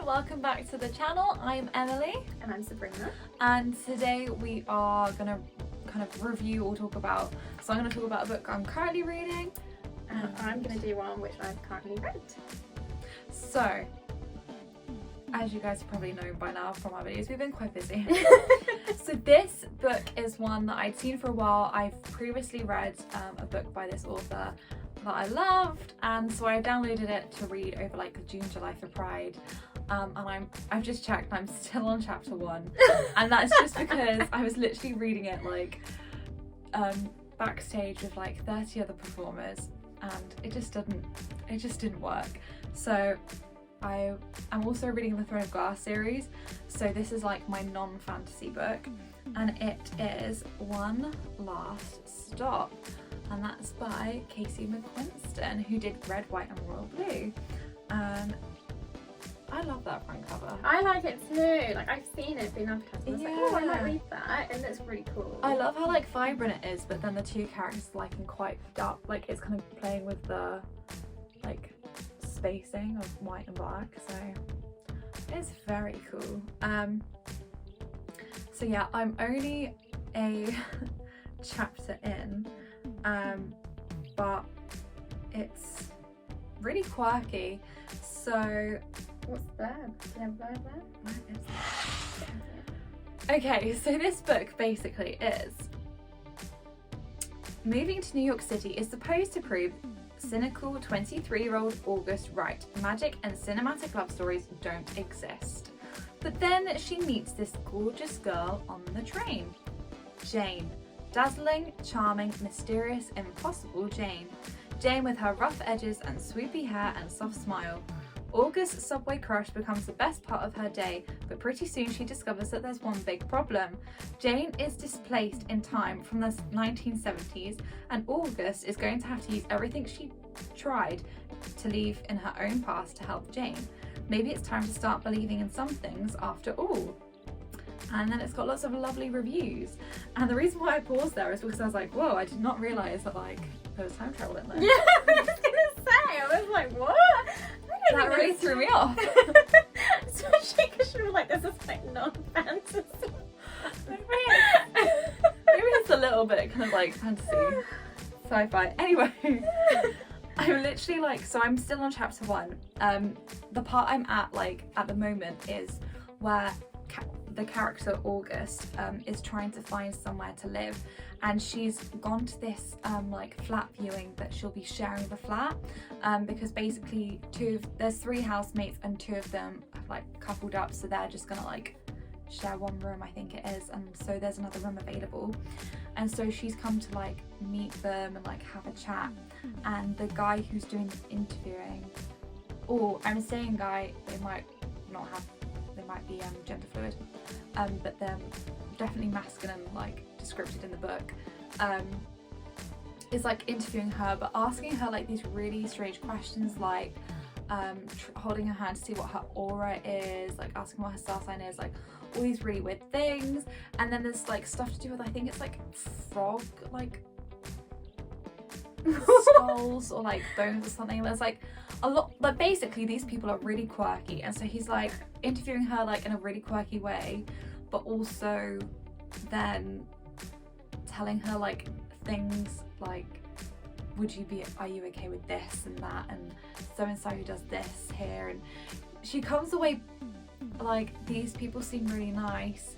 welcome back to the channel. I'm Emily. And I'm Sabrina. And today we are going to kind of review or talk about, so I'm going to talk about a book I'm currently reading. And I'm going to do one which I've currently read. So, as you guys probably know by now from our videos, we've been quite busy. So this book is one that I'd seen for a while. I've previously read a book by this author that I loved, and so I downloaded it to read over like June, July for Pride. And I've just checked, I'm still on chapter 1, and that's just because I was literally reading it like backstage with like 30 other performers, and it just didn't work. So I'm also reading the Throne of Glass series, so this is like my non-fantasy book, and it is One Last Stop, and that's by Casey McQuiston, who did Red, White and Royal Blue. And I love that front cover. I like it too. Like, I've seen it being advertised. I was like, oh, I might Yeah. read that. It looks really cool. I love how like vibrant it is, but then the two characters like in quite dark, like it's kind of playing with the like spacing of white and black, so it's very cool. So yeah, I'm only a chapter in, but it's really quirky. So What's there? Do you have a bird there? where is it? Okay, so this book basically is moving to New York City is supposed to prove cynical 23-year-old August right. Magic and cinematic love stories don't exist. But then she meets this gorgeous girl on the train. Jane. Dazzling, charming, mysterious, impossible Jane. Jane with her rough edges and swoopy hair and soft smile. August's subway crush becomes the best part of her day, but pretty soon she discovers that there's one big problem. Jane is displaced in time from the 1970s, and August is going to have to use everything she tried to leave in her own past to help Jane. Maybe it's time to start believing in some things after all. And then it's got lots of lovely reviews. And the reason why I paused there is because I was like, whoa, I did not realise that like there was time travel in there. Yeah, I was gonna say. I was like, what? That really threw me off. Especially because you were like, this is like non-fantasy. Maybe it's a little bit kind of like fantasy, sci-fi. Anyway, I'm literally like, so I'm still on chapter 1. The part I'm at like at the moment is where the character August is trying to find somewhere to live, and she's gone to this like flat viewing that she'll be sharing the flat, because basically there's 3 housemates and 2 of them have like coupled up, so they're just gonna like share one room, I think it is, and so there's another room available, and so she's come to like meet them and like have a chat. And the guy who's doing the interviewing, or I'm saying guy, they might not have, they might be gender fluid, but they're definitely masculine like described in the book, is like interviewing her, but asking her like these really strange questions, like holding her hand to see what her aura is, like asking what her star sign is, like all these really weird things. And then there's like stuff to do with, I think it's like frog like skulls or like bones or something. There's like a lot, but basically these people are really quirky, and so he's like interviewing her like in a really quirky way, but also then telling her like things like, are you okay with this and that, and so who does this here, and she comes away like, these people seem really nice,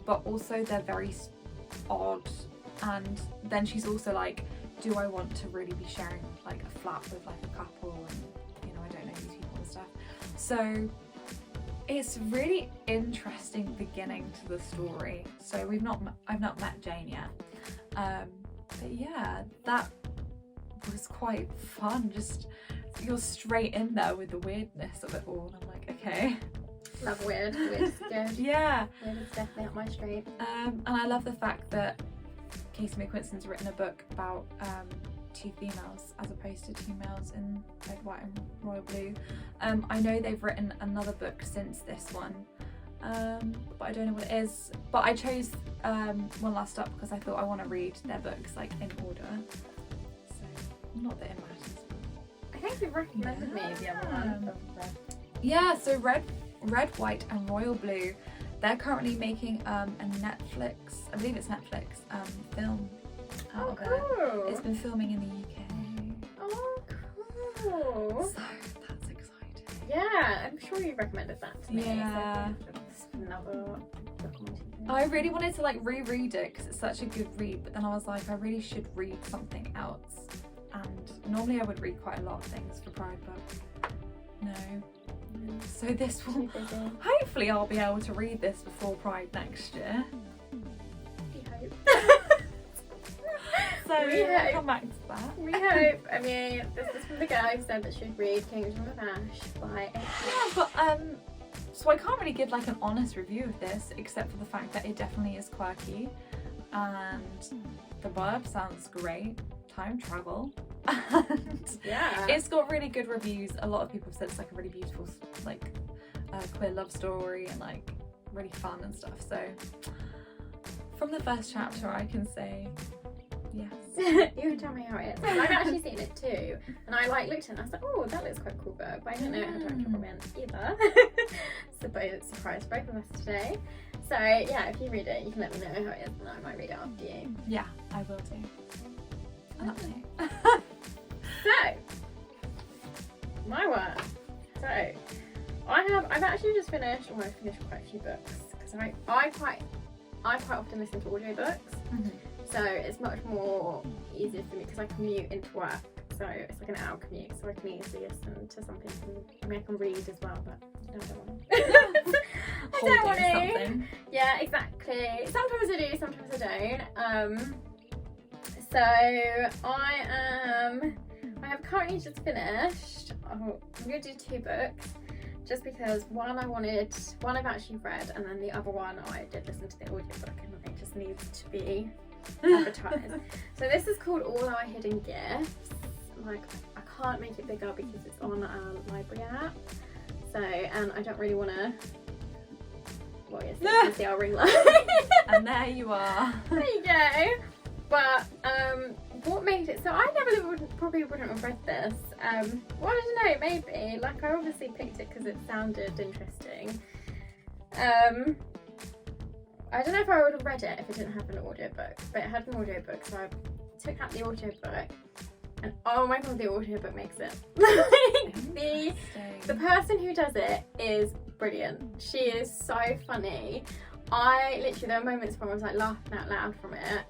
but also they're very odd. And then she's also like, do I want to really be sharing like a flat with like a couple, and you know, I don't know these people and stuff. So it's really interesting beginning to the story. So I've not met Jane yet, but yeah, that was quite fun. Just you're straight in there with the weirdness of it all. I'm like, okay. Love weird. Weird is good. Yeah. Weird is definitely up my street. And I love the fact that Casey McQuiston's written a book about 2 females as opposed to 2 males in Red, White and Royal Blue. I know they've written another book since this one, but I don't know what it is. But I chose One Last Stop because I thought I want to read their books like in order. So not that it matters. I think you recommended me the other one. Yeah, so Red, Red, White and Royal Blue. They're currently making a Netflix, I believe it's Netflix, film out of it. Cool. It's been filming in the UK. Oh, cool. So that's exciting. Yeah, I'm sure you recommended that to me. Yeah. So it's another documentary. I really wanted to like reread it because it's such a good read, but then I was like, I really should read something else. And normally I would read quite a lot of things for Pride, but no. So this will, Too busy. hopefully I'll be able to read this before Pride next year. We hope. So We we'll hope. come back to that. We hope. I mean, this is from the girl who said that she'd read Kingdom of Ash by Yeah, April. but so I can't really give like an honest review of this except for the fact that it definitely is quirky and the blurb sounds great. Time travel. And Yeah. it's got really good reviews. A lot of people have said it's like a really beautiful like queer love story and like really fun and stuff. So from the first chapter I can say yes. You can tell me how it is. I've actually seen it too, and I like looked at it and I was like, oh, that looks quite a cool book, but I didn't know it had time travel meant either. Surprised both of us today. So yeah, if you read it, you can let me know how it is, and I might read it after you. Yeah, I will do. An update. So my one. So I've actually just finished. Well, I've finished quite a few books because I quite often listen to audiobooks. Mhm. So it's much more easier for me because I commute into work. So it's like an hour commute, so I can easily listen to something. I mean, I can read as well, but I don't want to. I don't want Holding to. something. Yeah, exactly. Sometimes I do, sometimes I don't. So I have currently just finished. I'm going to do 2 books. Just because one I've actually read, and then the other one I did listen to the audiobook, and it just needs to be advertised. So this is called All Our Hidden Gifts. Like, I can't make it bigger because it's on our library app. So, and I don't really want to. Well, yes, you can see our ring light. And there you are. There you go. But what made it so I probably wouldn't have read this. Well, I don't know, maybe. Like, I obviously picked it because it sounded interesting. I don't know if I would have read it if it didn't have an audiobook, but it had an audiobook, so I took out the audiobook, and oh my god, the audiobook makes it. The person who does it is brilliant. She is so funny. There were moments where I was like laughing out loud from it.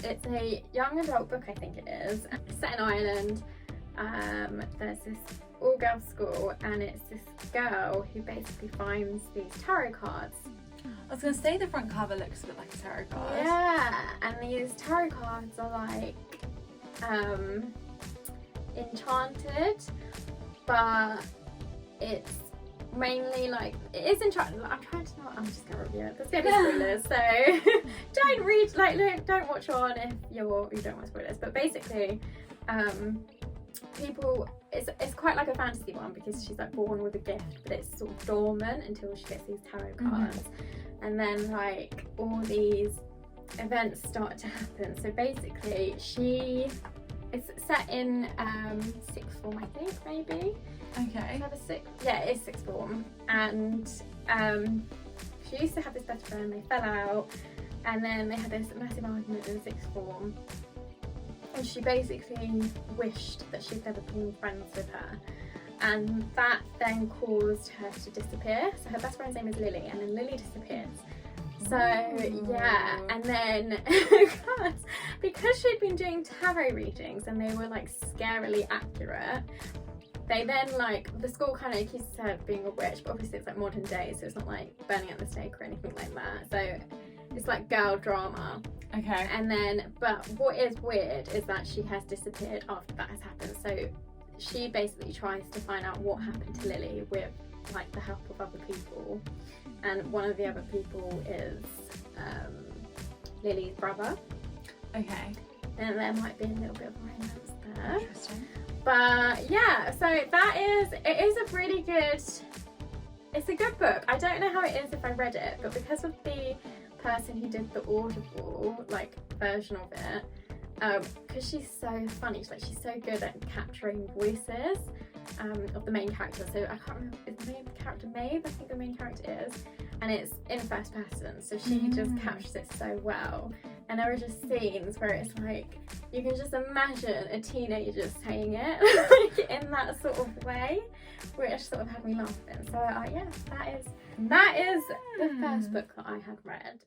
It's a young adult book, I think it is. It's set in Ireland. There's this all-girls school, and it's this girl who basically finds these tarot cards. I was going to say the front cover looks a bit like a tarot card. Yeah, and these tarot cards are like enchanted, but it's mainly like it is enchanted. I'm just gonna review it. There's gonna be spoilers, so don't watch on if you don't want spoilers. But basically, it's quite like a fantasy one because she's like born with a gift, but it's sort of dormant until she gets these tarot cards, and then like all these events start to happen. So basically, it's set in sixth form, I think, maybe. Okay. It's sixth form, and she used to have this best friend. They fell out, and then they had this massive argument in sixth form, and she basically wished that she'd never been friends with her, and that then caused her to disappear. So her best friend's name is Lily, and then Lily disappears. So yeah, and then because she'd been doing tarot readings and they were like scarily accurate, they then the school kind of accuses her of being a witch, but obviously it's like modern day, so it's not like burning at the stake or anything like that. So it's like girl drama. Okay. And then, but what is weird is that she has disappeared after that has happened. So she basically tries to find out what happened to Lily with like the help of other people. And one of the other people is Lily's brother. Okay. And there might be a little bit of romance there. Interesting. But yeah, so it is a really good, it's a good book. I don't know how it is if I read it, but because of the person who did the Audible version of it, because she's so funny, she's so good at capturing voices, of the main character. So I can't remember, is the main character Maeve? I think the main character is, and it's in first person, so she just captures it so well. And there are just scenes where it's like you can just imagine a teenager saying it like in that sort of way, which sort of had me laughing. So yeah, that is the first book that I had read.